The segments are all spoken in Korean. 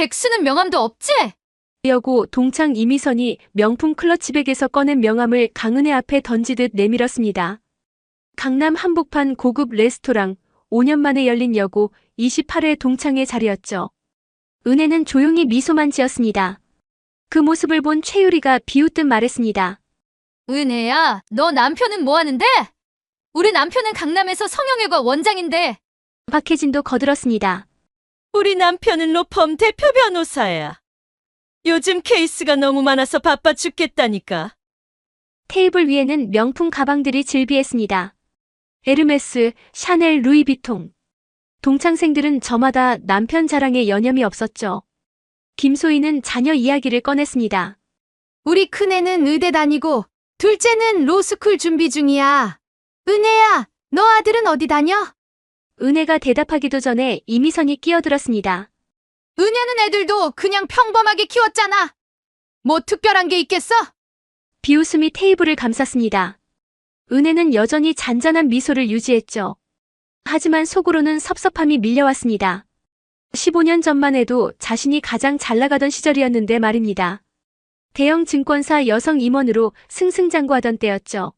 백수는 명함도 없지? 여고 동창 이미선이 명품 클러치백에서 꺼낸 명함을 강은혜 앞에 던지듯 내밀었습니다. 강남 한복판 고급 레스토랑, 5년 만에 열린 여고 28회 동창회 자리였죠. 은혜는 조용히 미소만 지었습니다. 그 모습을 본 최유리가 비웃듯 말했습니다. 은혜야, 너 남편은 뭐 하는데? 우리 남편은 강남에서 성형외과 원장인데. 박혜진도 거들었습니다. 우리 남편은 로펌 대표 변호사야. 요즘 케이스가 너무 많아서 바빠 죽겠다니까. 테이블 위에는 명품 가방들이 즐비했습니다. 에르메스, 샤넬, 루이비통. 동창생들은 저마다 남편 자랑에 여념이 없었죠. 김소희는 자녀 이야기를 꺼냈습니다. 우리 큰애는 의대 다니고 둘째는 로스쿨 준비 중이야. 은혜야, 너 아들은 어디 다녀? 은혜가 대답하기도 전에 이미선이 끼어들었습니다. 은혜는 애들도 그냥 평범하게 키웠잖아. 뭐 특별한 게 있겠어? 비웃음이 테이블을 감쌌습니다. 은혜는 여전히 잔잔한 미소를 유지했죠. 하지만 속으로는 섭섭함이 밀려왔습니다. 15년 전만 해도 자신이 가장 잘 나가던 시절이었는데 말입니다. 대형 증권사 여성 임원으로 승승장구하던 때였죠.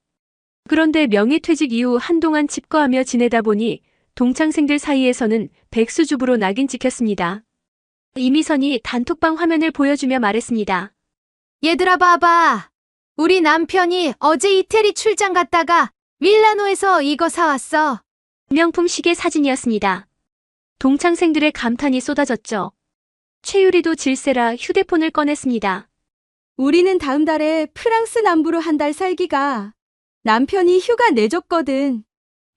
그런데 명예퇴직 이후 한동안 집거하며 지내다 보니 동창생들 사이에서는 백수주부로 낙인 찍혔습니다. 이미선이 단톡방 화면을 보여주며 말했습니다. 얘들아 봐봐. 우리 남편이 어제 이태리 출장 갔다가 밀라노에서 이거 사왔어. 명품 시계 사진이었습니다. 동창생들의 감탄이 쏟아졌죠. 최유리도 질세라 휴대폰을 꺼냈습니다. 우리는 다음 달에 프랑스 남부로 한 달 살기가. 남편이 휴가 내줬거든.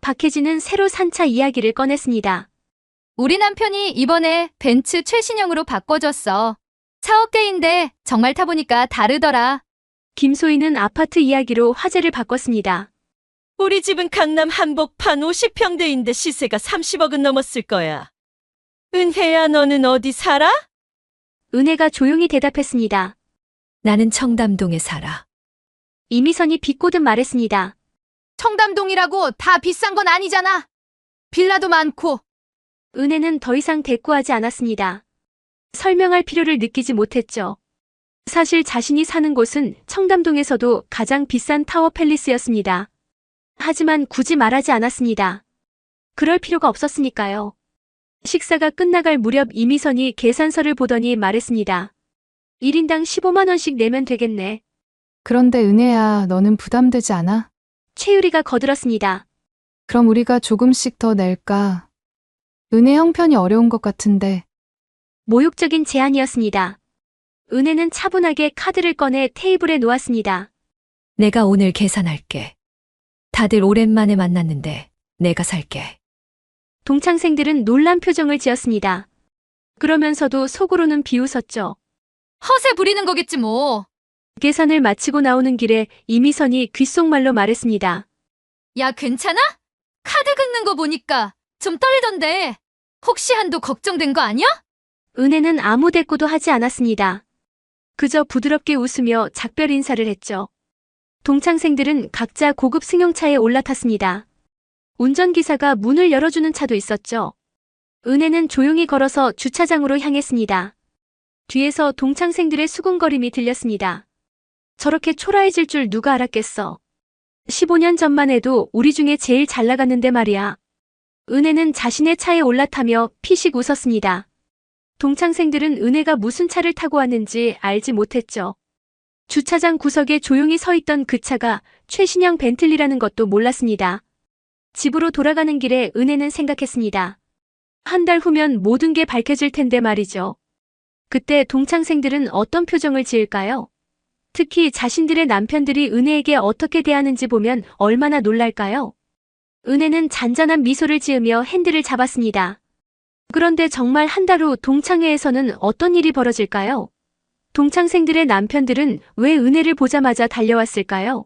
박혜진은 새로 산 차 이야기를 꺼냈습니다. 우리 남편이 이번에 벤츠 최신형으로 바꿔줬어. 차업대인데 정말 타보니까 다르더라. 김소희는 아파트 이야기로 화제를 바꿨습니다. 우리 집은 강남 한복판 50평대인데 시세가 30억은 넘었을 거야. 은혜야, 너는 어디 살아? 은혜가 조용히 대답했습니다. 나는 청담동에 살아. 이미선이 비꼬듯 말했습니다. 청담동이라고 다 비싼 건 아니잖아. 빌라도 많고. 은혜는 더 이상 대꾸하지 않았습니다. 설명할 필요를 느끼지 못했죠. 사실 자신이 사는 곳은 청담동에서도 가장 비싼 타워 팰리스였습니다. 하지만 굳이 말하지 않았습니다. 그럴 필요가 없었으니까요. 식사가 끝나갈 무렵 이미선이 계산서를 보더니 말했습니다. 1인당 15만 원씩 내면 되겠네. 그런데 은혜야, 너는 부담되지 않아? 최유리가 거들었습니다. 그럼 우리가 조금씩 더 낼까? 은혜 형편이 어려운 것 같은데. 모욕적인 제안이었습니다. 은혜는 차분하게 카드를 꺼내 테이블에 놓았습니다. 내가 오늘 계산할게. 다들 오랜만에 만났는데 내가 살게. 동창생들은 놀란 표정을 지었습니다. 그러면서도 속으로는 비웃었죠. 허세 부리는 거겠지 뭐. 계산을 마치고 나오는 길에 이미선이 귓속말로 말했습니다. 야, 괜찮아? 카드 긁는 거 보니까 좀 떨리던데. 혹시 한도 걱정된 거 아니야? 은혜는 아무 대꾸도 하지 않았습니다. 그저 부드럽게 웃으며 작별 인사를 했죠. 동창생들은 각자 고급 승용차에 올라탔습니다. 운전기사가 문을 열어주는 차도 있었죠. 은혜는 조용히 걸어서 주차장으로 향했습니다. 뒤에서 동창생들의 수군거림이 들렸습니다. 저렇게 초라해질 줄 누가 알았겠어. 15년 전만 해도 우리 중에 제일 잘 나갔는데 말이야. 은혜는 자신의 차에 올라타며 피식 웃었습니다. 동창생들은 은혜가 무슨 차를 타고 왔는지 알지 못했죠. 주차장 구석에 조용히 서 있던 그 차가 최신형 벤틀리라는 것도 몰랐습니다. 집으로 돌아가는 길에 은혜는 생각했습니다. 한 달 후면 모든 게 밝혀질 텐데 말이죠. 그때 동창생들은 어떤 표정을 지을까요? 특히 자신들의 남편들이 은혜에게 어떻게 대하는지 보면 얼마나 놀랄까요? 은혜는 잔잔한 미소를 지으며 핸들을 잡았습니다. 그런데 정말 한 달 후 동창회에서는 어떤 일이 벌어질까요? 동창생들의 남편들은 왜 은혜를 보자마자 달려왔을까요?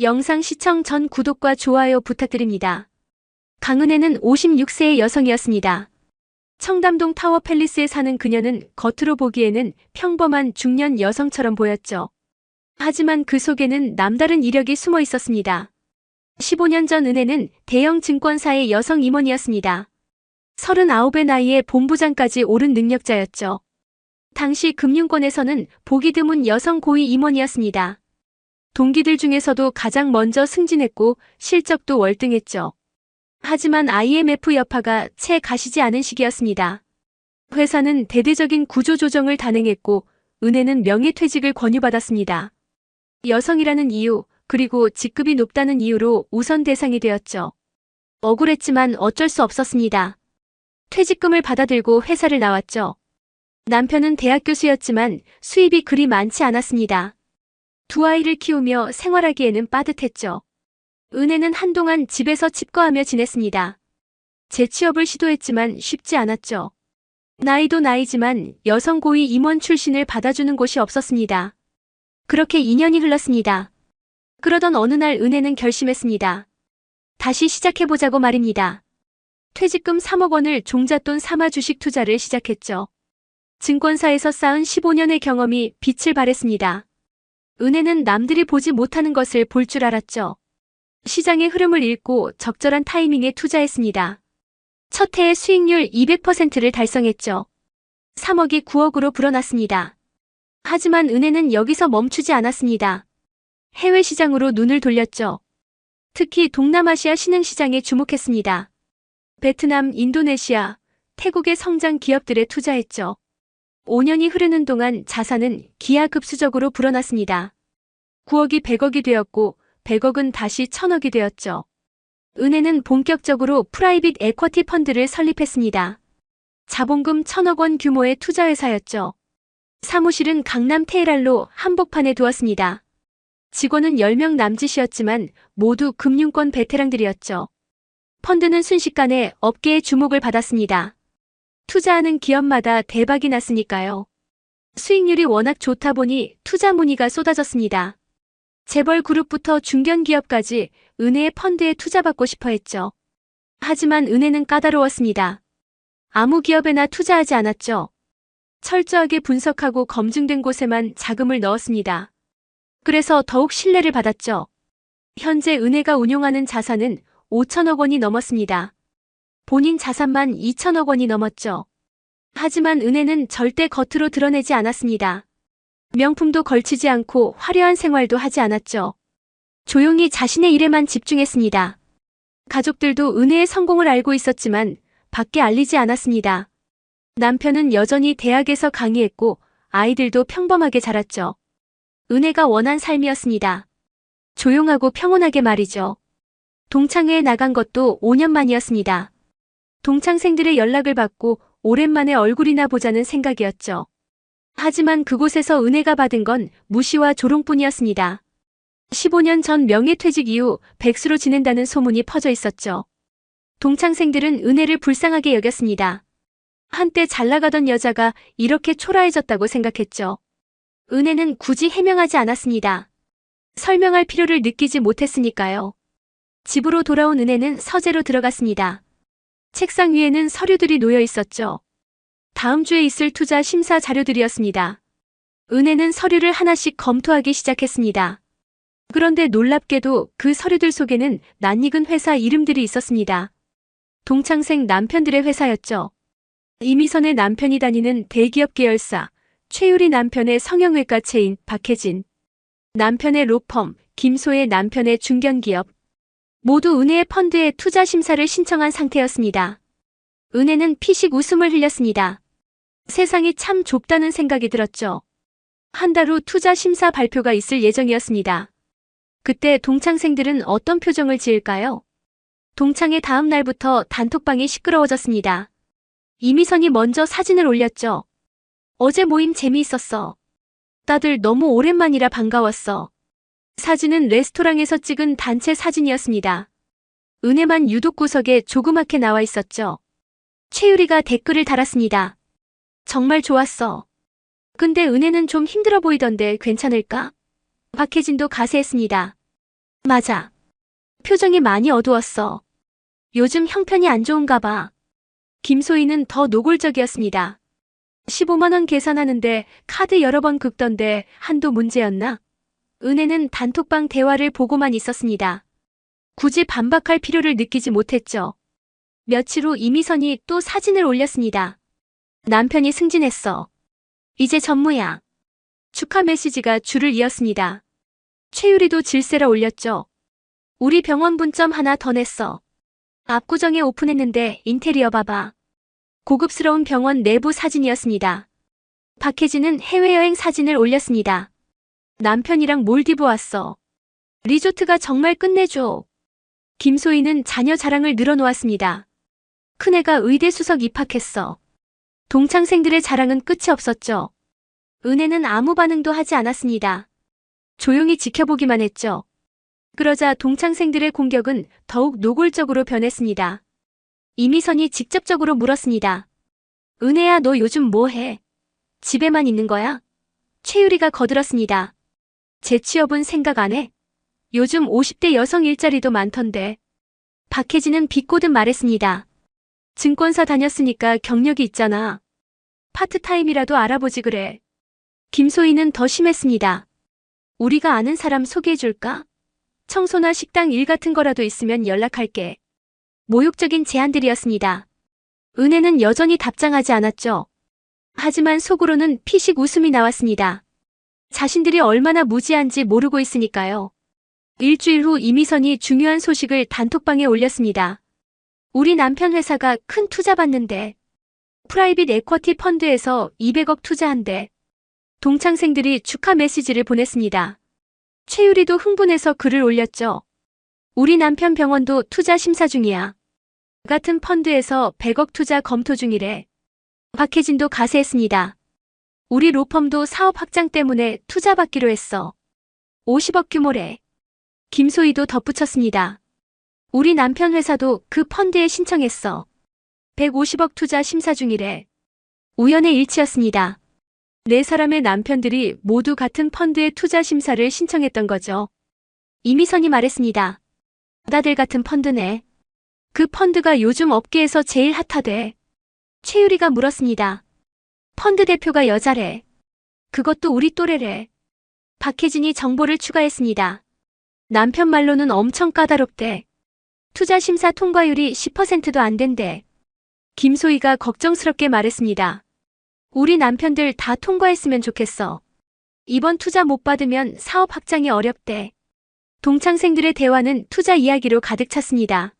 영상 시청 전 구독과 좋아요 부탁드립니다. 강은혜는 56세의 여성이었습니다. 청담동 타워 팰리스에 사는 그녀는 겉으로 보기에는 평범한 중년 여성처럼 보였죠. 하지만 그 속에는 남다른 이력이 숨어 있었습니다. 15년 전 은혜는 대형 증권사의 여성 임원이었습니다. 39의 나이에 본부장까지 오른 능력자였죠. 당시 금융권에서는 보기 드문 여성 고위 임원이었습니다. 동기들 중에서도 가장 먼저 승진했고 실적도 월등했죠. 하지만 IMF 여파가 채 가시지 않은 시기였습니다. 회사는 대대적인 구조조정을 단행했고 은혜는 명예퇴직을 권유받았습니다. 여성이라는 이유, 그리고 직급이 높다는 이유로 우선 대상이 되었죠. 억울했지만 어쩔 수 없었습니다. 퇴직금을 받아들고 회사를 나왔죠. 남편은 대학 교수였지만 수입이 그리 많지 않았습니다. 두 아이를 키우며 생활하기에는 빠듯했죠. 은혜는 한동안 집에서 칩거하며 지냈습니다. 재취업을 시도했지만 쉽지 않았죠. 나이도 나이지만 여성 고위 임원 출신을 받아주는 곳이 없었습니다. 그렇게 2년이 흘렀습니다. 그러던 어느 날 은혜는 결심했습니다. 다시 시작해보자고 말입니다. 퇴직금 3억 원을 종잣돈 삼아 주식 투자를 시작했죠. 증권사에서 쌓은 15년의 경험이 빛을 발했습니다. 은혜는 남들이 보지 못하는 것을 볼 줄 알았죠. 시장의 흐름을 읽고 적절한 타이밍에 투자했습니다. 첫 해의 수익률 200%를 달성했죠. 3억이 9억으로 불어났습니다. 하지만 은혜는 여기서 멈추지 않았습니다. 해외 시장으로 눈을 돌렸죠. 특히 동남아시아 신흥시장에 주목했습니다. 베트남, 인도네시아, 태국의 성장 기업들에 투자했죠. 5년이 흐르는 동안 자산은 기하급수적으로 불어났습니다. 9억이 100억이 되었고 100억은 다시 1000억이 되었죠. 은혜는 본격적으로 프라이빗 에쿼티 펀드를 설립했습니다. 자본금 1000억 원 규모의 투자회사였죠. 사무실은 강남 테헤란로 한복판에 두었습니다. 직원은 10명 남짓이었지만 모두 금융권 베테랑들이었죠. 펀드는 순식간에 업계의 주목을 받았습니다. 투자하는 기업마다 대박이 났으니까요. 수익률이 워낙 좋다 보니 투자 문의가 쏟아졌습니다. 재벌 그룹부터 중견 기업까지 은혜의 펀드에 투자받고 싶어 했죠. 하지만 은혜는 까다로웠습니다. 아무 기업에나 투자하지 않았죠. 철저하게 분석하고 검증된 곳에만 자금을 넣었습니다. 그래서 더욱 신뢰를 받았죠. 현재 은혜가 운용하는 자산은 5천억 원이 넘었습니다. 본인 자산만 2천억 원이 넘었죠. 하지만 은혜는 절대 겉으로 드러내지 않았습니다. 명품도 걸치지 않고 화려한 생활도 하지 않았죠. 조용히 자신의 일에만 집중했습니다. 가족들도 은혜의 성공을 알고 있었지만 밖에 알리지 않았습니다. 남편은 여전히 대학에서 강의했고 아이들도 평범하게 자랐죠. 은혜가 원한 삶이었습니다. 조용하고 평온하게 말이죠. 동창회에 나간 것도 5년 만이었습니다. 동창생들의 연락을 받고 오랜만에 얼굴이나 보자는 생각이었죠. 하지만 그곳에서 은혜가 받은 건 무시와 조롱뿐이었습니다. 15년 전 명예퇴직 이후 백수로 지낸다는 소문이 퍼져 있었죠. 동창생들은 은혜를 불쌍하게 여겼습니다. 한때 잘나가던 여자가 이렇게 초라해졌다고 생각했죠. 은혜는 굳이 해명하지 않았습니다. 설명할 필요를 느끼지 못했으니까요. 집으로 돌아온 은혜는 서재로 들어갔습니다. 책상 위에는 서류들이 놓여 있었죠. 다음 주에 있을 투자 심사 자료들이었습니다. 은혜는 서류를 하나씩 검토하기 시작했습니다. 그런데 놀랍게도 그 서류들 속에는 낯익은 회사 이름들이 있었습니다. 동창생 남편들의 회사였죠. 이미선의 남편이 다니는 대기업 계열사, 최유리 남편의 성형외과 체인 박혜진, 남편의 로펌, 김소의 남편의 중견기업, 모두 은혜의 펀드에 투자 심사를 신청한 상태였습니다. 은혜는 피식 웃음을 흘렸습니다. 세상이 참 좁다는 생각이 들었죠. 한 달 후 투자 심사 발표가 있을 예정이었습니다. 그때 동창생들은 어떤 표정을 지을까요? 동창회 다음 날부터 단톡방이 시끄러워졌습니다. 이미선이 먼저 사진을 올렸죠. 어제 모임 재미있었어. 다들 너무 오랜만이라 반가웠어. 사진은 레스토랑에서 찍은 단체 사진이었습니다. 은혜만 유독 구석에 조그맣게 나와 있었죠. 최유리가 댓글을 달았습니다. 정말 좋았어. 근데 은혜는 좀 힘들어 보이던데 괜찮을까? 박혜진도 가세했습니다. 맞아. 표정이 많이 어두웠어. 요즘 형편이 안 좋은가 봐. 김소희는 더 노골적이었습니다. 15만 원 계산하는데 카드 여러 번 긁던데 한도 문제였나? 은혜는 단톡방 대화를 보고만 있었습니다. 굳이 반박할 필요를 느끼지 못했죠. 며칠 후 이미선이 또 사진을 올렸습니다. 남편이 승진했어. 이제 전무야. 축하 메시지가 줄을 이었습니다. 최유리도 질세라 올렸죠. 우리 병원 분점 하나 더 냈어. 압구정에 오픈했는데 인테리어 봐봐. 고급스러운 병원 내부 사진이었습니다. 박혜진은 해외여행 사진을 올렸습니다. 남편이랑 몰디브 왔어. 리조트가 정말 끝내줘. 김소희는 자녀 자랑을 늘어놓았습니다. 큰애가 의대 수석 입학했어. 동창생들의 자랑은 끝이 없었죠. 은혜는 아무 반응도 하지 않았습니다. 조용히 지켜보기만 했죠. 그러자 동창생들의 공격은 더욱 노골적으로 변했습니다. 이미선이 직접적으로 물었습니다. 은혜야, 너 요즘 뭐 해? 집에만 있는 거야? 최유리가 거들었습니다. 재취업은 생각 안 해? 요즘 50대 여성 일자리도 많던데. 박혜진은 비꼬듯 말했습니다. 증권사 다녔으니까 경력이 있잖아. 파트타임이라도 알아보지 그래. 김소희는 더 심했습니다. 우리가 아는 사람 소개해줄까? 청소나 식당 일 같은 거라도 있으면 연락할게. 모욕적인 제안들이었습니다. 은혜는 여전히 답장하지 않았죠. 하지만 속으로는 피식 웃음이 나왔습니다. 자신들이 얼마나 무지한지 모르고 있으니까요. 일주일 후 이미선이 중요한 소식을 단톡방에 올렸습니다. 우리 남편 회사가 큰 투자 받는데 프라이빗 에쿼티 펀드에서 200억 투자한대. 동창생들이 축하 메시지를 보냈습니다. 최유리도 흥분해서 글을 올렸죠. 우리 남편 병원도 투자 심사 중이야. 같은 펀드에서 100억 투자 검토 중이래. 박혜진도 가세했습니다. 우리 로펌도 사업 확장 때문에 투자 받기로 했어. 50억 규모래. 김소희도 덧붙였습니다. 우리 남편 회사도 그 펀드에 신청했어. 150억 투자 심사 중이래. 우연의 일치였습니다. 네 사람의 남편들이 모두 같은 펀드의 투자 심사를 신청했던 거죠. 이미선이 말했습니다. 다들 같은 펀드네. 그 펀드가 요즘 업계에서 제일 핫하대. 최유리가 물었습니다. 펀드 대표가 여자래. 그것도 우리 또래래. 박혜진이 정보를 추가했습니다. 남편 말로는 엄청 까다롭대. 투자 심사 통과율이 10%도 안 된대. 김소희가 걱정스럽게 말했습니다. 우리 남편들 다 통과했으면 좋겠어. 이번 투자 못 받으면 사업 확장이 어렵대. 동창생들의 대화는 투자 이야기로 가득 찼습니다.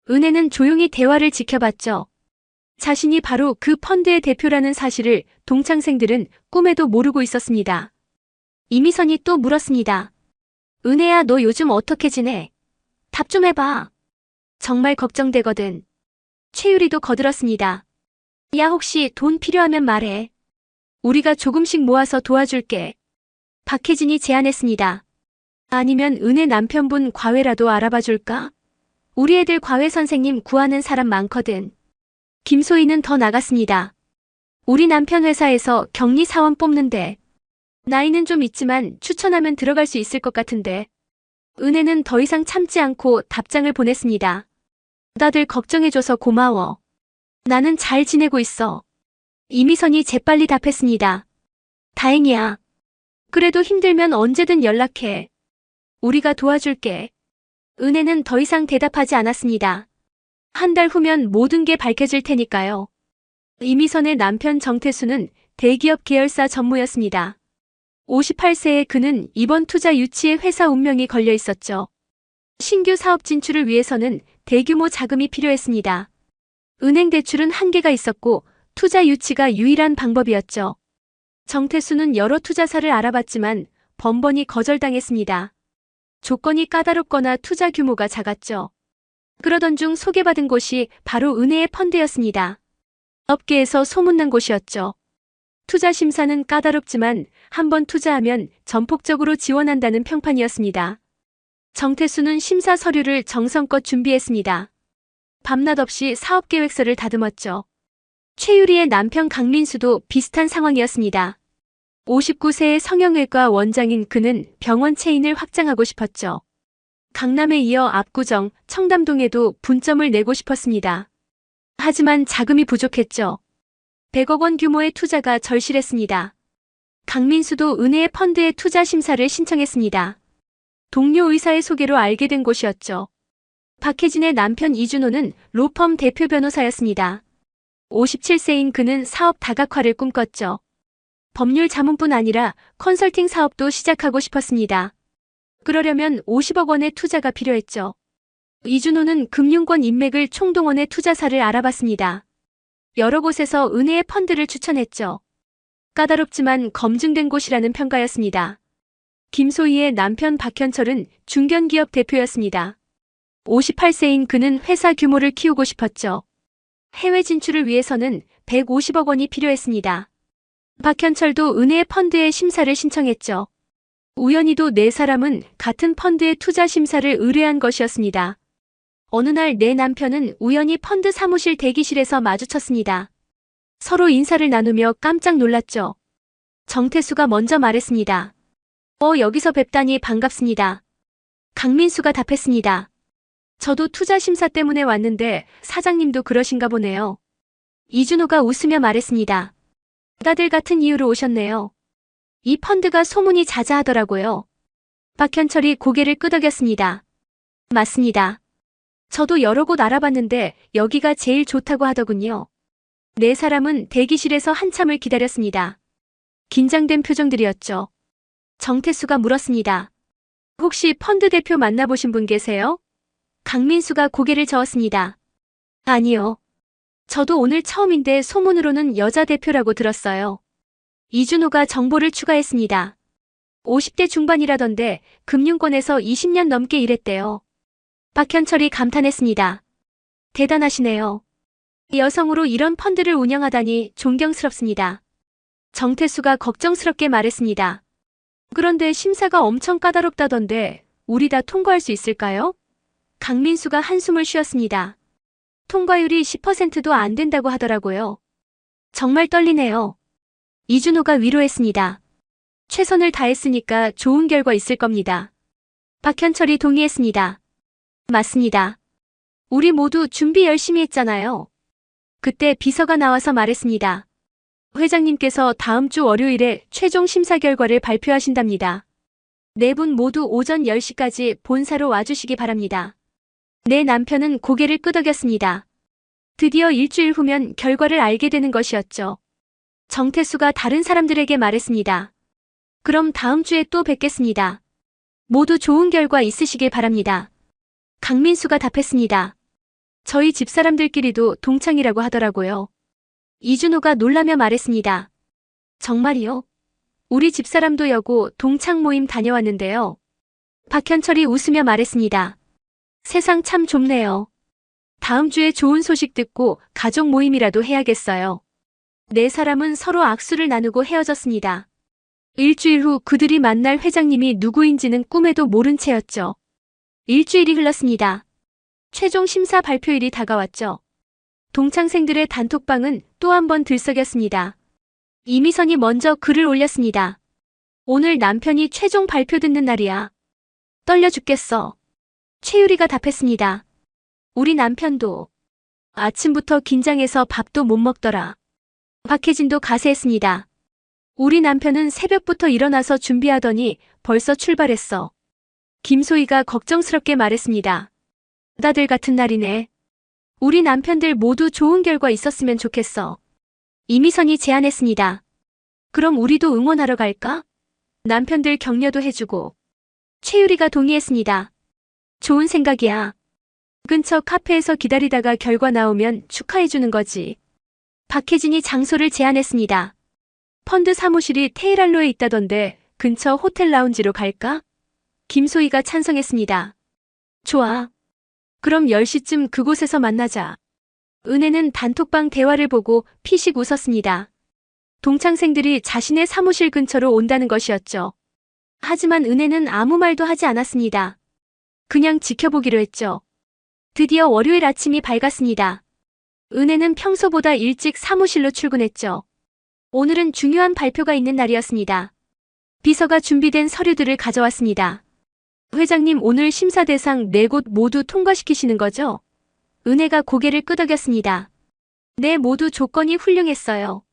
은혜는 조용히 대화를 지켜봤죠. 자신이 바로 그 펀드의 대표라는 사실을 동창생들은 꿈에도 모르고 있었습니다. 이미선이 또 물었습니다. 은혜야, 너 요즘 어떻게 지내? 답 좀 해봐. 정말 걱정되거든. 최유리도 거들었습니다. 야, 혹시 돈 필요하면 말해. 우리가 조금씩 모아서 도와줄게. 박혜진이 제안했습니다. 아니면 은혜 남편분 과외라도 알아봐 줄까? 우리 애들 과외 선생님 구하는 사람 많거든. 김소희는 더 나갔습니다. 우리 남편 회사에서 격리 사원 뽑는데. 나이는 좀 있지만 추천하면 들어갈 수 있을 것 같은데. 은혜는 더 이상 참지 않고 답장을 보냈습니다. 다들 걱정해줘서 고마워. 나는 잘 지내고 있어. 이미선이 재빨리 답했습니다. 다행이야. 그래도 힘들면 언제든 연락해. 우리가 도와줄게. 은혜는 더 이상 대답하지 않았습니다. 한 달 후면 모든 게 밝혀질 테니까요. 이미선의 남편 정태수는 대기업 계열사 전무였습니다. 58세의 그는 이번 투자 유치에 회사 운명이 걸려 있었죠. 신규 사업 진출을 위해서는 대규모 자금이 필요했습니다. 은행 대출은 한계가 있었고 투자 유치가 유일한 방법이었죠. 정태수는 여러 투자사를 알아봤지만 번번이 거절당했습니다. 조건이 까다롭거나 투자 규모가 작았죠. 그러던 중 소개받은 곳이 바로 은혜의 펀드였습니다. 업계에서 소문난 곳이었죠. 투자 심사는 까다롭지만 한번 투자하면 전폭적으로 지원한다는 평판이었습니다. 정태수는 심사 서류를 정성껏 준비했습니다. 밤낮 없이 사업계획서를 다듬었죠. 최유리의 남편 강민수도 비슷한 상황이었습니다. 59세의 성형외과 원장인 그는 병원 체인을 확장하고 싶었죠. 강남에 이어 압구정, 청담동에도 분점을 내고 싶었습니다. 하지만 자금이 부족했죠. 100억 원 규모의 투자가 절실했습니다. 강민수도 은혜의 펀드에 투자 심사를 신청했습니다. 동료 의사의 소개로 알게 된 곳이었죠. 박혜진의 남편 이준호는 로펌 대표 변호사였습니다. 57세인 그는 사업 다각화를 꿈꿨죠. 법률 자문뿐 아니라 컨설팅 사업도 시작하고 싶었습니다. 그러려면 50억 원의 투자가 필요했죠. 이준호는 금융권 인맥을 총동원해 투자사를 알아봤습니다. 여러 곳에서 은혜의 펀드를 추천했죠. 까다롭지만 검증된 곳이라는 평가였습니다. 김소희의 남편 박현철은 중견기업 대표였습니다. 58세인 그는 회사 규모를 키우고 싶었죠. 해외 진출을 위해서는 150억 원이 필요했습니다. 박현철도 은혜의 펀드의 심사를 신청했죠. 우연히도 네 사람은 같은 펀드의 투자 심사를 의뢰한 것이었습니다. 어느 날 내 남편은 우연히 펀드 사무실 대기실에서 마주쳤습니다. 서로 인사를 나누며 깜짝 놀랐죠. 정태수가 먼저 말했습니다. 여기서 뵙다니 반갑습니다. 강민수가 답했습니다. 저도 투자 심사 때문에 왔는데 사장님도 그러신가 보네요. 이준호가 웃으며 말했습니다. 다들 같은 이유로 오셨네요. 이 펀드가 소문이 자자하더라고요. 박현철이 고개를 끄덕였습니다. 맞습니다. 저도 여러 곳 알아봤는데 여기가 제일 좋다고 하더군요. 네 사람은 대기실에서 한참을 기다렸습니다. 긴장된 표정들이었죠. 정태수가 물었습니다. 혹시 펀드 대표 만나보신 분 계세요? 강민수가 고개를 저었습니다. 아니요. 저도 오늘 처음인데 소문으로는 여자 대표라고 들었어요. 이준호가 정보를 추가했습니다. 50대 중반이라던데 금융권에서 20년 넘게 일했대요. 박현철이 감탄했습니다. 대단하시네요. 여성으로 이런 펀드를 운영하다니 존경스럽습니다. 정태수가 걱정스럽게 말했습니다. 그런데 심사가 엄청 까다롭다던데 우리 다 통과할 수 있을까요? 강민수가 한숨을 쉬었습니다. 통과율이 10%도 안 된다고 하더라고요. 정말 떨리네요. 이준호가 위로했습니다. 최선을 다했으니까 좋은 결과 있을 겁니다. 박현철이 동의했습니다. 맞습니다. 우리 모두 준비 열심히 했잖아요. 그때 비서가 나와서 말했습니다. 회장님께서 다음 주 월요일에 최종 심사 결과를 발표하신답니다. 네 분 모두 오전 10시까지 본사로 와주시기 바랍니다. 내 남편은 고개를 끄덕였습니다. 드디어 일주일 후면 결과를 알게 되는 것이었죠. 정태수가 다른 사람들에게 말했습니다. 그럼 다음 주에 또 뵙겠습니다. 모두 좋은 결과 있으시길 바랍니다. 강민수가 답했습니다. 저희 집사람들끼리도 동창이라고 하더라고요. 이준호가 놀라며 말했습니다. 정말이요? 우리 집사람도 여고 동창 모임 다녀왔는데요. 박현철이 웃으며 말했습니다. 세상 참 좁네요. 다음 주에 좋은 소식 듣고 가족 모임이라도 해야겠어요. 네 사람은 서로 악수를 나누고 헤어졌습니다. 일주일 후 그들이 만날 회장님이 누구인지는 꿈에도 모른 채였죠. 일주일이 흘렀습니다. 최종 심사 발표일이 다가왔죠. 동창생들의 단톡방은 또 한 번 들썩였습니다. 이미선이 먼저 글을 올렸습니다. 오늘 남편이 최종 발표 듣는 날이야. 떨려 죽겠어. 최유리가 답했습니다. 우리 남편도. 아침부터 긴장해서 밥도 못 먹더라. 박혜진도 가세했습니다. 우리 남편은 새벽부터 일어나서 준비하더니 벌써 출발했어. 김소희가 걱정스럽게 말했습니다. 다들 같은 날이네. 우리 남편들 모두 좋은 결과 있었으면 좋겠어. 이미선이 제안했습니다. 그럼 우리도 응원하러 갈까? 남편들 격려도 해주고. 최유리가 동의했습니다. 좋은 생각이야. 근처 카페에서 기다리다가 결과 나오면 축하해주는 거지. 박혜진이 장소를 제안했습니다. 펀드 사무실이 테헤란로에 있다던데 근처 호텔 라운지로 갈까? 김소희가 찬성했습니다. 좋아. 그럼 10시쯤 그곳에서 만나자. 은혜는 단톡방 대화를 보고 피식 웃었습니다. 동창생들이 자신의 사무실 근처로 온다는 것이었죠. 하지만 은혜는 아무 말도 하지 않았습니다. 그냥 지켜보기로 했죠. 드디어 월요일 아침이 밝았습니다. 은혜는 평소보다 일찍 사무실로 출근했죠. 오늘은 중요한 발표가 있는 날이었습니다. 비서가 준비된 서류들을 가져왔습니다. 회장님, 오늘 심사 대상 4곳 모두 통과시키시는 거죠? 은혜가 고개를 끄덕였습니다. 네, 모두 조건이 훌륭했어요.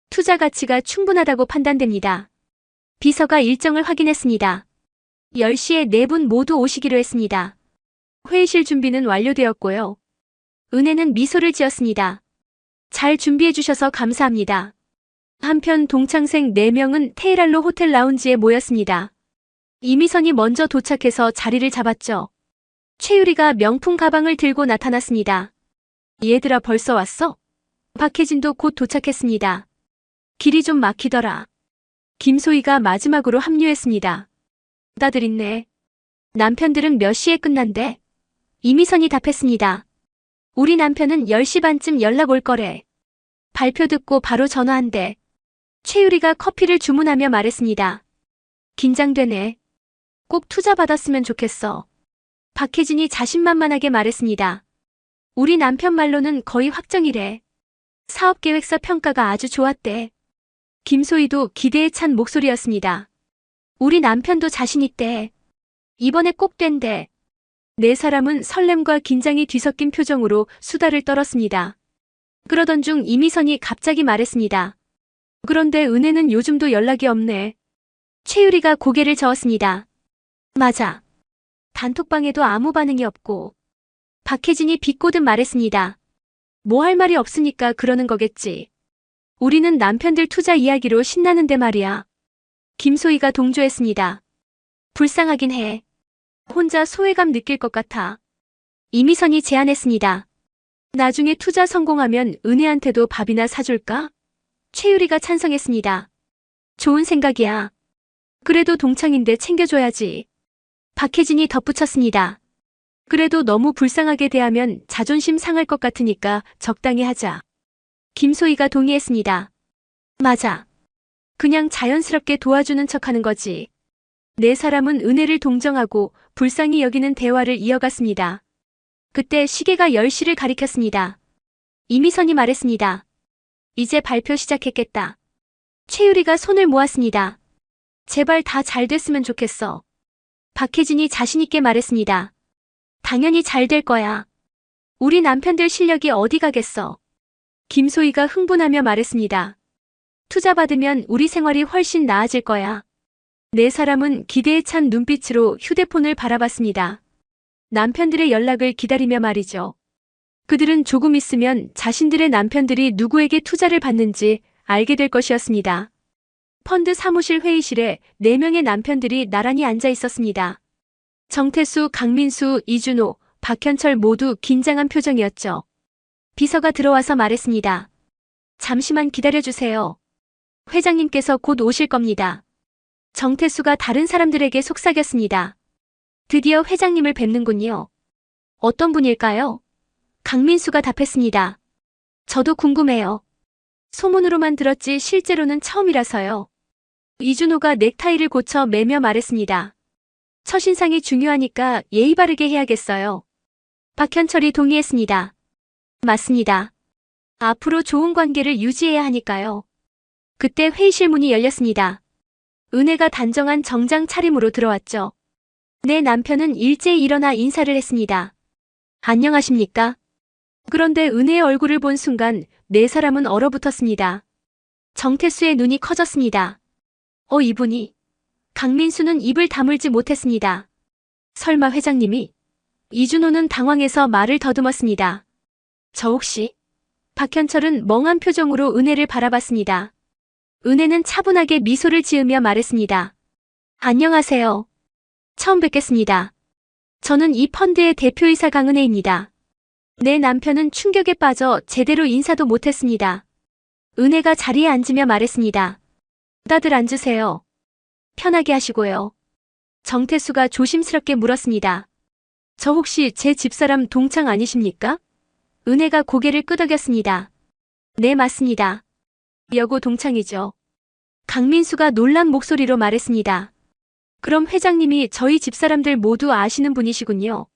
투자 가치가 충분하다고 판단됩니다. 비서가 일정을 확인했습니다. 10시에 4분 모두 오시기로 했습니다. 회의실 준비는 완료되었고요. 은혜는 미소를 지었습니다. 잘 준비해 주셔서 감사합니다. 한편 동창생 4명은 테헤랄로 호텔 라운지에 모였습니다. 이미선이 먼저 도착해서 자리를 잡았죠. 최유리가 명품 가방을 들고 나타났습니다. 얘들아 벌써 왔어? 박혜진도 곧 도착했습니다. 길이 좀 막히더라. 김소희가 마지막으로 합류했습니다. 다들 있네. 남편들은 몇 시에 끝난대? 이미선이 답했습니다. 우리 남편은 10시 반쯤 연락 올 거래. 발표 듣고 바로 전화한대. 최유리가 커피를 주문하며 말했습니다. 긴장되네. 꼭 투자 받았으면 좋겠어. 박혜진이 자신만만하게 말했습니다. 우리 남편 말로는 거의 확정이래. 사업계획서 평가가 아주 좋았대. 김소희도 기대에 찬 목소리였습니다. 우리 남편도 자신 있대. 이번에 꼭 된대. 4사람은 설렘과 긴장이 뒤섞인 표정으로 수다를 떨었습니다. 그러던 중 이미선이 갑자기 말했습니다. 그런데 은혜는 요즘도 연락이 없네. 최유리가 고개를 저었습니다. 맞아. 단톡방에도 아무 반응이 없고. 박혜진이 비꼬듯 말했습니다. 뭐 할 말이 없으니까 그러는 거겠지. 우리는 남편들 투자 이야기로 신나는데 말이야. 김소희가 동조했습니다. 불쌍하긴 해. 혼자 소외감 느낄 것 같아. 이미선이 제안했습니다. 나중에 투자 성공하면 은혜한테도 밥이나 사줄까? 최유리가 찬성했습니다. 좋은 생각이야. 그래도 동창인데 챙겨줘야지. 박혜진이 덧붙였습니다. 그래도 너무 불쌍하게 대하면 자존심 상할 것 같으니까 적당히 하자. 김소희가 동의했습니다. 맞아. 그냥 자연스럽게 도와주는 척하는 거지. 4사람은 은혜를 동정하고 불쌍히 여기는 대화를 이어갔습니다. 그때 시계가 10시를 가리켰습니다. 이미선이 말했습니다. 이제 발표 시작했겠다. 최유리가 손을 모았습니다. 제발 다 잘 됐으면 좋겠어. 박혜진이 자신있게 말했습니다. 당연히 잘 될 거야. 우리 남편들 실력이 어디 가겠어. 김소희가 흥분하며 말했습니다. 투자 받으면 우리 생활이 훨씬 나아질 거야. 4사람은 기대에 찬 눈빛으로 휴대폰을 바라봤습니다. 남편들의 연락을 기다리며 말이죠. 그들은 조금 있으면 자신들의 남편들이 누구에게 투자를 받는지 알게 될 것이었습니다. 펀드 사무실 회의실에 4명의 남편들이 나란히 앉아 있었습니다. 정태수, 강민수, 이준호, 박현철 모두 긴장한 표정이었죠. 비서가 들어와서 말했습니다. 잠시만 기다려주세요. 회장님께서 곧 오실 겁니다. 정태수가 다른 사람들에게 속삭였습니다. 드디어 회장님을 뵙는군요. 어떤 분일까요? 강민수가 답했습니다. 저도 궁금해요. 소문으로만 들었지 실제로는 처음이라서요. 이준호가 넥타이를 고쳐 매며 말했습니다. 첫인상이 중요하니까 예의 바르게 해야겠어요. 박현철이 동의했습니다. 맞습니다. 앞으로 좋은 관계를 유지해야 하니까요. 그때 회의실 문이 열렸습니다. 은혜가 단정한 정장 차림으로 들어왔죠. 내 남편은 일제히 일어나 인사를 했습니다. 안녕하십니까? 그런데 은혜의 얼굴을 본 순간 4사람은 얼어붙었습니다. 정태수의 눈이 커졌습니다. 이분이. 강민수는 입을 다물지 못했습니다. 설마 회장님이? 이준호는 당황해서 말을 더듬었습니다. 저 혹시? 박현철은 멍한 표정으로 은혜를 바라봤습니다. 은혜는 차분하게 미소를 지으며 말했습니다. 안녕하세요. 처음 뵙겠습니다. 저는 이 펀드의 대표이사 강은혜입니다. 내 남편은 충격에 빠져 제대로 인사도 못했습니다. 은혜가 자리에 앉으며 말했습니다. 다들 앉으세요. 편하게 하시고요. 정태수가 조심스럽게 물었습니다. 저 혹시 제 집사람 동창 아니십니까? 은혜가 고개를 끄덕였습니다. 네, 맞습니다. 여고 동창이죠. 강민수가 놀란 목소리로 말했습니다. 그럼 회장님이 저희 집사람들 모두 아시는 분이시군요.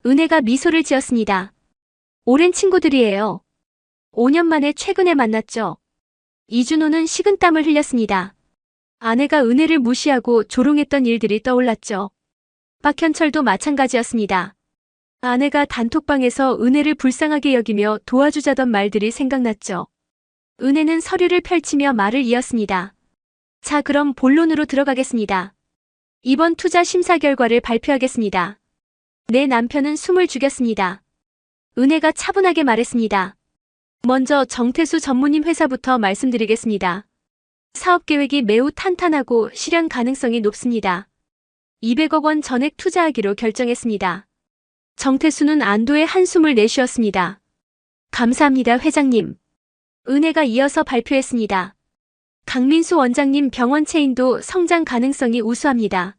은혜가 미소를 지었습니다. 오랜 친구들이에요. 5년 만에 최근에 만났죠. 이준호는 식은땀을 흘렸습니다. 아내가 은혜를 무시하고 조롱했던 일들이 떠올랐죠. 박현철도 마찬가지였습니다. 아내가 단톡방에서 은혜를 불쌍하게 여기며 도와주자던 말들이 생각났죠. 은혜는 서류를 펼치며 말을 이었습니다. 자, 그럼 본론으로 들어가겠습니다. 이번 투자 심사 결과를 발표하겠습니다. 내 남편은 숨을 죽였습니다. 은혜가 차분하게 말했습니다. 먼저 정태수 전무님 회사부터 말씀드리겠습니다. 사업 계획이 매우 탄탄하고 실현 가능성이 높습니다. 200억 원 전액 투자하기로 결정했습니다. 정태수는 안도의 한숨을 내쉬었습니다. 감사합니다, 회장님. 은혜가 이어서 발표했습니다. 강민수 원장님 병원 체인도 성장 가능성이 우수합니다.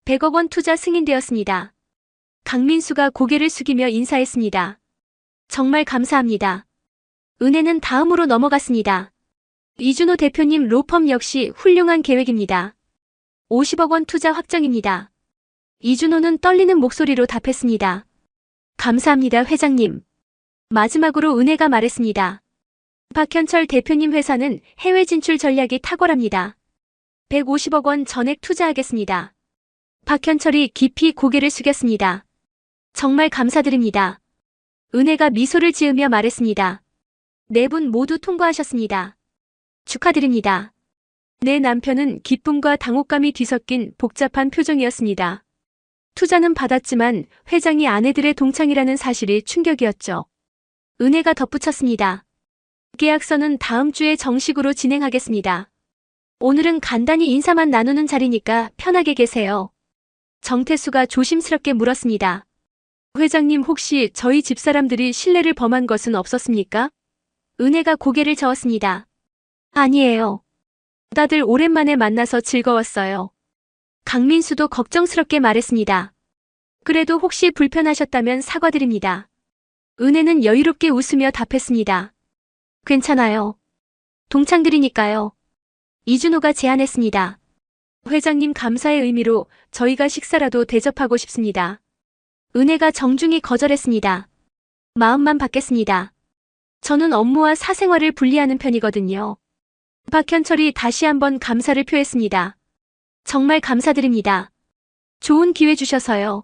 100억 원 투자 승인되었습니다. 강민수가 고개를 숙이며 인사했습니다. 정말 감사합니다. 은혜는 다음으로 넘어갔습니다. 이준호 대표님 로펌 역시 훌륭한 계획입니다. 50억 원 투자 확정입니다. 이준호는 떨리는 목소리로 답했습니다. 감사합니다, 회장님. 마지막으로 은혜가 말했습니다. 박현철 대표님 회사는 해외 진출 전략이 탁월합니다. 150억 원 전액 투자하겠습니다. 박현철이 깊이 고개를 숙였습니다. 정말 감사드립니다. 은혜가 미소를 지으며 말했습니다. 네 분 모두 통과하셨습니다. 축하드립니다. 내 남편은 기쁨과 당혹감이 뒤섞인 복잡한 표정이었습니다. 투자는 받았지만 회장이 아내들의 동창이라는 사실이 충격이었죠. 은혜가 덧붙였습니다. 계약서는 다음 주에 정식으로 진행하겠습니다. 오늘은 간단히 인사만 나누는 자리니까 편하게 계세요. 정태수가 조심스럽게 물었습니다. 회장님 혹시 저희 집사람들이 신뢰를 범한 것은 없었습니까? 은혜가 고개를 저었습니다. 아니에요. 다들 오랜만에 만나서 즐거웠어요. 강민수도 걱정스럽게 말했습니다. 그래도 혹시 불편하셨다면 사과드립니다. 은혜는 여유롭게 웃으며 답했습니다. 괜찮아요. 동창들이니까요. 이준호가 제안했습니다. 회장님 감사의 의미로 저희가 식사라도 대접하고 싶습니다. 은혜가 정중히 거절했습니다. 마음만 받겠습니다. 저는 업무와 사생활을 분리하는 편이거든요. 박현철이 다시 한번 감사를 표했습니다. 정말 감사드립니다. 좋은 기회 주셔서요.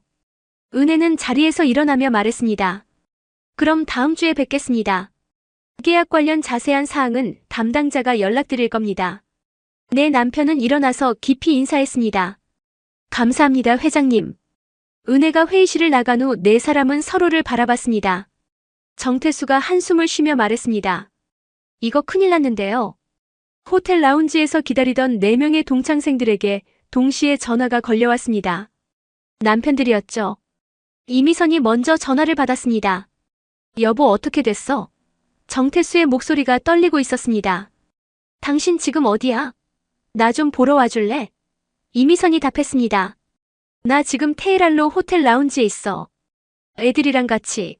은혜는 자리에서 일어나며 말했습니다. 그럼 다음 주에 뵙겠습니다. 계약 관련 자세한 사항은 담당자가 연락드릴 겁니다. 내 남편은 일어나서 깊이 인사했습니다. 감사합니다, 회장님. 은혜가 회의실을 나간 후 네 사람은 서로를 바라봤습니다. 정태수가 한숨을 쉬며 말했습니다. 이거 큰일 났는데요. 호텔 라운지에서 기다리던 4명의 동창생들에게 동시에 전화가 걸려왔습니다. 남편들이었죠. 이미선이 먼저 전화를 받았습니다. 여보 어떻게 됐어? 정태수의 목소리가 떨리고 있었습니다. 당신 지금 어디야? 나 좀 보러 와줄래? 이미선이 답했습니다. 나 지금 테헤란로 호텔 라운지에 있어. 애들이랑 같이.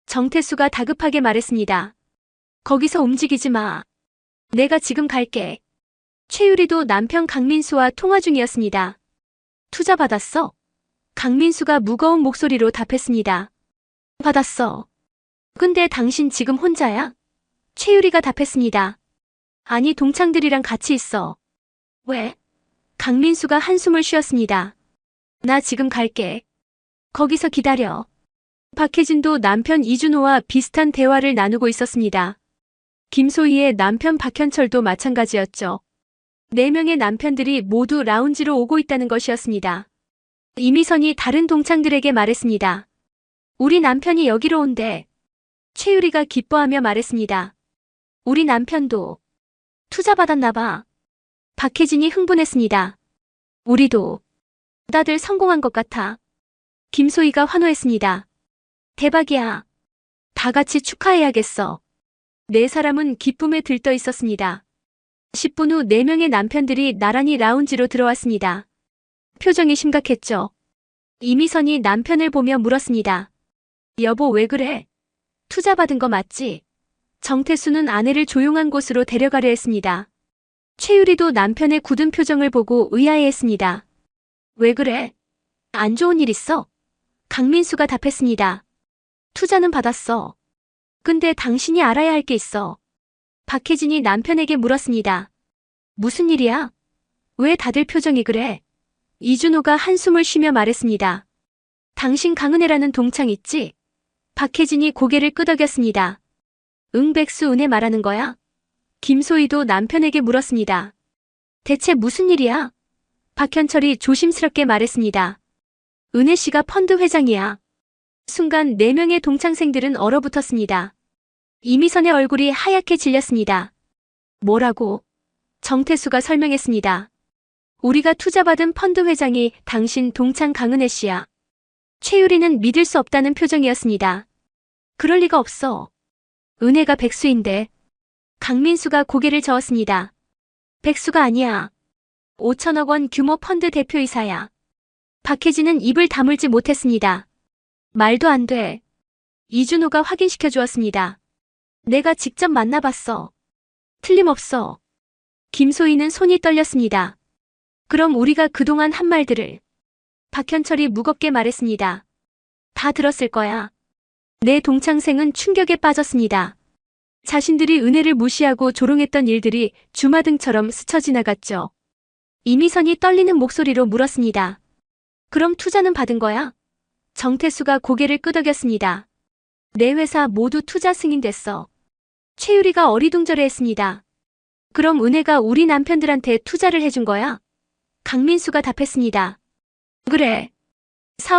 정태수가 다급하게 말했습니다. 거기서 움직이지 마. 내가 지금 갈게. 최유리도 남편 강민수와 통화 중이었습니다. 투자 받았어? 강민수가 무거운 목소리로 답했습니다. 받았어. 근데 당신 지금 혼자야? 최유리가 답했습니다. 아니 동창들이랑 같이 있어. 왜? 강민수가 한숨을 쉬었습니다. 나 지금 갈게. 거기서 기다려. 박혜진도 남편 이준호와 비슷한 대화를 나누고 있었습니다. 김소희의 남편 박현철도 마찬가지였죠. 4명의 남편들이 모두 라운지로 오고 있다는 것이었습니다. 이미선이 다른 동창들에게 말했습니다. 우리 남편이 여기로 온대. 최유리가 기뻐하며 말했습니다. 우리 남편도 투자 받았나 봐. 박혜진이 흥분했습니다. 우리도. 다들 성공한 것 같아. 김소희가 환호했습니다. 대박이야. 다 같이 축하해야겠어. 4사람은 기쁨에 들떠 있었습니다. 10분 후 4명의 남편들이 나란히 라운지로 들어왔습니다. 표정이 심각했죠. 이미선이 남편을 보며 물었습니다. 여보 왜 그래? 투자 받은 거 맞지? 정태수는 아내를 조용한 곳으로 데려가려 했습니다. 최유리도 남편의 굳은 표정을 보고 의아해했습니다. 왜 그래? 안 좋은 일 있어? 강민수가 답했습니다. 투자는 받았어. 근데 당신이 알아야 할 게 있어. 박혜진이 남편에게 물었습니다. 무슨 일이야? 왜 다들 표정이 그래? 이준호가 한숨을 쉬며 말했습니다. 당신 강은혜라는 동창 있지? 박혜진이 고개를 끄덕였습니다. 응 백수 은혜 말하는 거야? 김소희도 남편에게 물었습니다. 대체 무슨 일이야? 박현철이 조심스럽게 말했습니다. 은혜 씨가 펀드 회장이야. 순간 4명의 동창생들은 얼어붙었습니다. 이미선의 얼굴이 하얗게 질렸습니다. 뭐라고? 정태수가 설명했습니다. 우리가 투자받은 펀드 회장이 당신 동창 강은혜 씨야. 최유리는 믿을 수 없다는 표정이었습니다. 그럴 리가 없어. 은혜가 백수인데. 강민수가 고개를 저었습니다. 백수가 아니야. 5천억 원 규모 펀드 대표이사야. 박혜진은 입을 다물지 못했습니다. 말도 안 돼. 이준호가 확인시켜 주었습니다. 내가 직접 만나봤어. 틀림없어. 김소희는 손이 떨렸습니다. 그럼 우리가 그동안 한 말들을. 박현철이 무겁게 말했습니다. 다 들었을 거야. 내 동창생은 충격에 빠졌습니다. 자신들이 은혜를 무시하고 조롱했던 일들이 주마등처럼 스쳐 지나갔죠. 이미선이 떨리는 목소리로 물었습니다. 그럼 투자는 받은 거야? 정태수가 고개를 끄덕였습니다. 내 회사 모두 투자 승인됐어. 최유리가 어리둥절해했습니다. 그럼 은혜가 우리 남편들한테 투자를 해준 거야? 강민수가 답했습니다. 그래.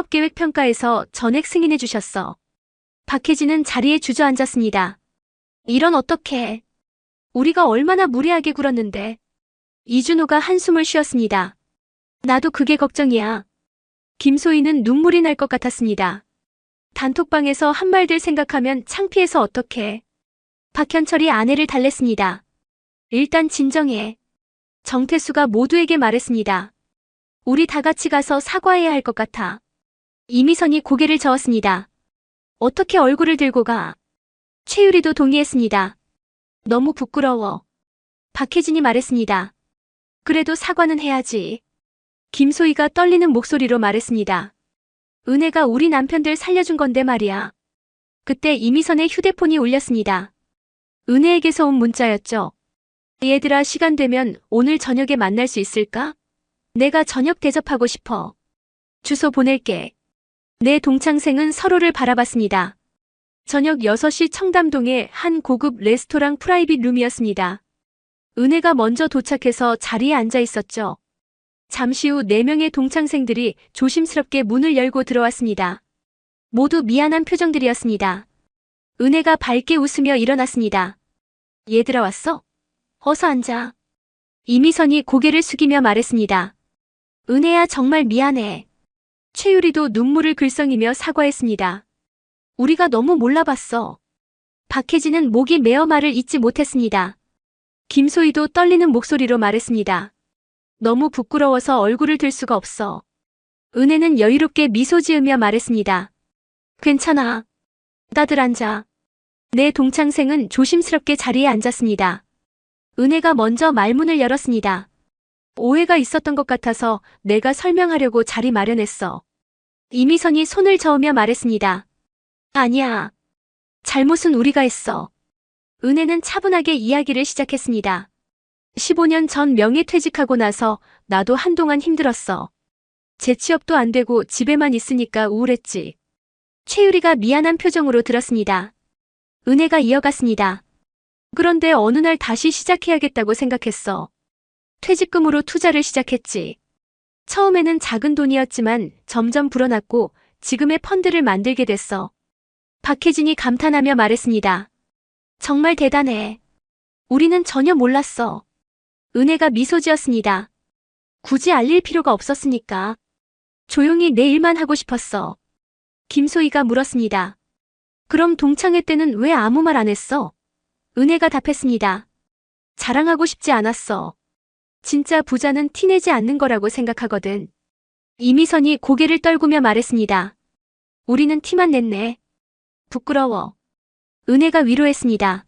사업계획평가에서 전액 승인해 주셨어. 박혜진은 자리에 주저앉았습니다. 이런 어떡해. 우리가 얼마나 무례하게 굴었는데. 이준호가 한숨을 쉬었습니다. 나도 그게 걱정이야. 김소희는 눈물이 날 것 같았습니다. 단톡방에서 한 말들 생각하면 창피해서 어떡해. 박현철이 아내를 달랬습니다. 일단 진정해. 정태수가 모두에게 말했습니다. 우리 다 같이 가서 사과해야 할 것 같아. 이미선이 고개를 저었습니다. 어떻게 얼굴을 들고 가? 최유리도 동의했습니다. 너무 부끄러워. 박혜진이 말했습니다. 그래도 사과는 해야지. 김소희가 떨리는 목소리로 말했습니다. 은혜가 우리 남편들 살려준 건데 말이야. 그때 이미선의 휴대폰이 울렸습니다. 은혜에게서 온 문자였죠. 얘들아, 시간 되면 오늘 저녁에 만날 수 있을까? 내가 저녁 대접하고 싶어. 주소 보낼게. 내 동창생은 서로를 바라봤습니다. 저녁 6시 청담동의 한 고급 레스토랑 프라이빗 룸이었습니다. 은혜가 먼저 도착해서 자리에 앉아 있었죠. 잠시 후 4명의 동창생들이 조심스럽게 문을 열고 들어왔습니다. 모두 미안한 표정들이었습니다. 은혜가 밝게 웃으며 일어났습니다. 얘들아, 왔어? 어서 앉아. 이미선이 고개를 숙이며 말했습니다. 은혜야, 정말 미안해. 최유리도 눈물을 글썽이며 사과했습니다. 우리가 너무 몰라봤어. 박혜진은 목이 메어 말을 잇지 못했습니다. 김소희도 떨리는 목소리로 말했습니다. 너무 부끄러워서 얼굴을 들 수가 없어. 은혜는 여유롭게 미소 지으며 말했습니다. 괜찮아. 다들 앉아. 내 동창생은 조심스럽게 자리에 앉았습니다. 은혜가 먼저 말문을 열었습니다. 오해가 있었던 것 같아서 내가 설명하려고 자리 마련했어. 이미선이 손을 저으며 말했습니다. 아니야. 잘못은 우리가 했어. 은혜는 차분하게 이야기를 시작했습니다. 15년 전 명예퇴직하고 나서 나도 한동안 힘들었어. 재취업도 안 되고 집에만 있으니까 우울했지. 최유리가 미안한 표정으로 들었습니다. 은혜가 이어갔습니다. 그런데 어느 날 다시 시작해야겠다고 생각했어. 퇴직금으로 투자를 시작했지. 처음에는 작은 돈이었지만 점점 불어났고 지금의 펀드를 만들게 됐어. 박혜진이 감탄하며 말했습니다. 정말 대단해. 우리는 전혀 몰랐어. 은혜가 미소 지었습니다. 굳이 알릴 필요가 없었으니까. 조용히 내 일만 하고 싶었어. 김소희가 물었습니다. 그럼 동창회 때는 왜 아무 말 안 했어? 은혜가 답했습니다. 자랑하고 싶지 않았어. 진짜 부자는 티내지 않는 거라고 생각하거든. 이미선이 고개를 떨구며 말했습니다. 우리는 티만 냈네. 부끄러워. 은혜가 위로했습니다.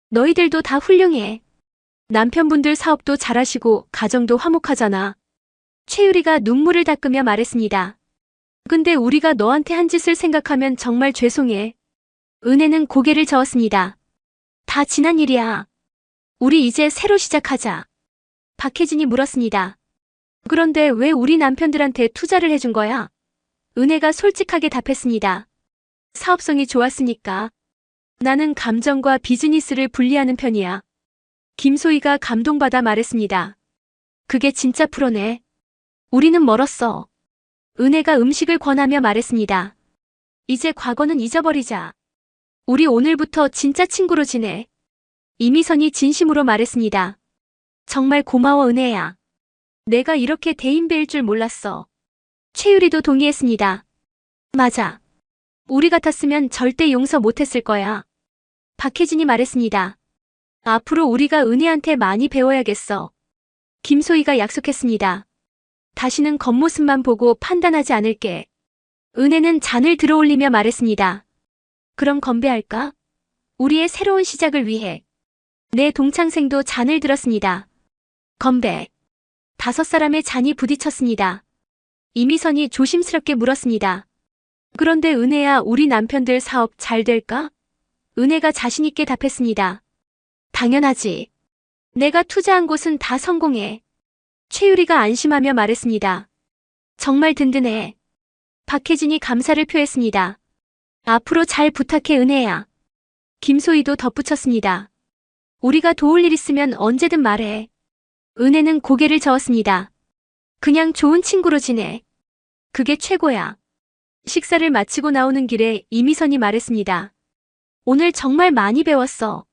너희들도 다 훌륭해. 남편분들 사업도 잘하시고 가정도 화목하잖아. 최유리가 눈물을 닦으며 말했습니다. 근데 우리가 너한테 한 짓을 생각하면 정말 죄송해. 은혜는 고개를 저었습니다. 다 지난 일이야. 우리 이제 새로 시작하자. 박혜진이 물었습니다. 그런데 왜 우리 남편들한테 투자를 해준 거야? 은혜가 솔직하게 답했습니다. 사업성이 좋았으니까. 나는 감정과 비즈니스를 분리하는 편이야. 김소희가 감동받아 말했습니다. 그게 진짜 프로네. 우리는 멀었어. 은혜가 음식을 권하며 말했습니다. 이제 과거는 잊어버리자. 우리 오늘부터 진짜 친구로 지내. 이미선이 진심으로 말했습니다. 정말 고마워, 은혜야. 내가 이렇게 대인배일 줄 몰랐어. 최유리도 동의했습니다. 맞아. 우리 같았으면 절대 용서 못했을 거야. 박혜진이 말했습니다. 앞으로 우리가 은혜한테 많이 배워야겠어. 김소희가 약속했습니다. 다시는 겉모습만 보고 판단하지 않을게. 은혜는 잔을 들어올리며 말했습니다. 그럼 건배할까? 우리의 새로운 시작을 위해. 내 동창생도 잔을 들었습니다. 건배. 5사람의 잔이 부딪혔습니다. 이미선이 조심스럽게 물었습니다. 그런데 은혜야, 우리 남편들 사업 잘 될까? 은혜가 자신있게 답했습니다. 당연하지. 내가 투자한 곳은 다 성공해. 최유리가 안심하며 말했습니다. 정말 든든해. 박혜진이 감사를 표했습니다. 앞으로 잘 부탁해, 은혜야. 김소희도 덧붙였습니다. 우리가 도울 일 있으면 언제든 말해. 은혜는 고개를 저었습니다. 그냥 좋은 친구로 지내. 그게 최고야. 식사를 마치고 나오는 길에 이미선이 말했습니다. 오늘 정말 많이 배웠어.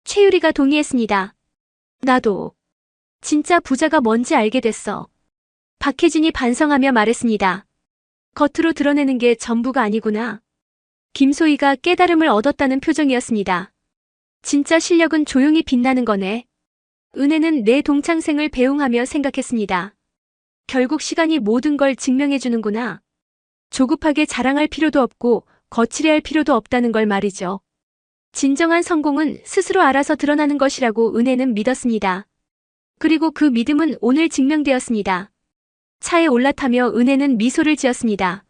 최유리가 동의했습니다. 나도. 진짜 부자가 뭔지 알게 됐어. 박혜진이 반성하며 말했습니다. 겉으로 드러내는 게 전부가 아니구나. 김소희가 깨달음을 얻었다는 표정이었습니다. 진짜 실력은 조용히 빛나는 거네. 은혜는 내 동창생을 배웅하며 생각했습니다. 결국 시간이 모든 걸 증명해주는구나. 조급하게 자랑할 필요도 없고 거칠해할 필요도 없다는 걸 말이죠. 진정한 성공은 스스로 알아서 드러나는 것이라고 은혜는 믿었습니다. 그리고 그 믿음은 오늘 증명되었습니다. 차에 올라타며 은혜는 미소를 지었습니다.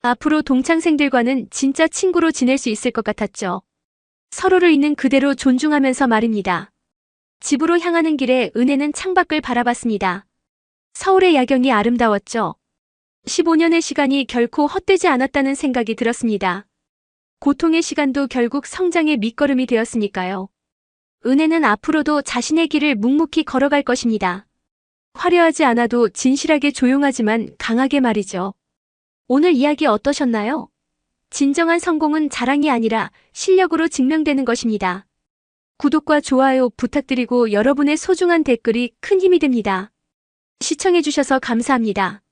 앞으로 동창생들과는 진짜 친구로 지낼 수 있을 것 같았죠. 서로를 있는 그대로 존중하면서 말입니다. 집으로 향하는 길에 은혜는 창밖을 바라봤습니다. 서울의 야경이 아름다웠죠. 15년의 시간이 결코 헛되지 않았다는 생각이 들었습니다. 고통의 시간도 결국 성장의 밑거름이 되었으니까요. 은혜는 앞으로도 자신의 길을 묵묵히 걸어갈 것입니다. 화려하지 않아도 진실하게 조용하지만 강하게 말이죠. 오늘 이야기 어떠셨나요? 진정한 성공은 자랑이 아니라 실력으로 증명되는 것입니다. 구독과 좋아요 부탁드리고 여러분의 소중한 댓글이 큰 힘이 됩니다. 시청해주셔서 감사합니다.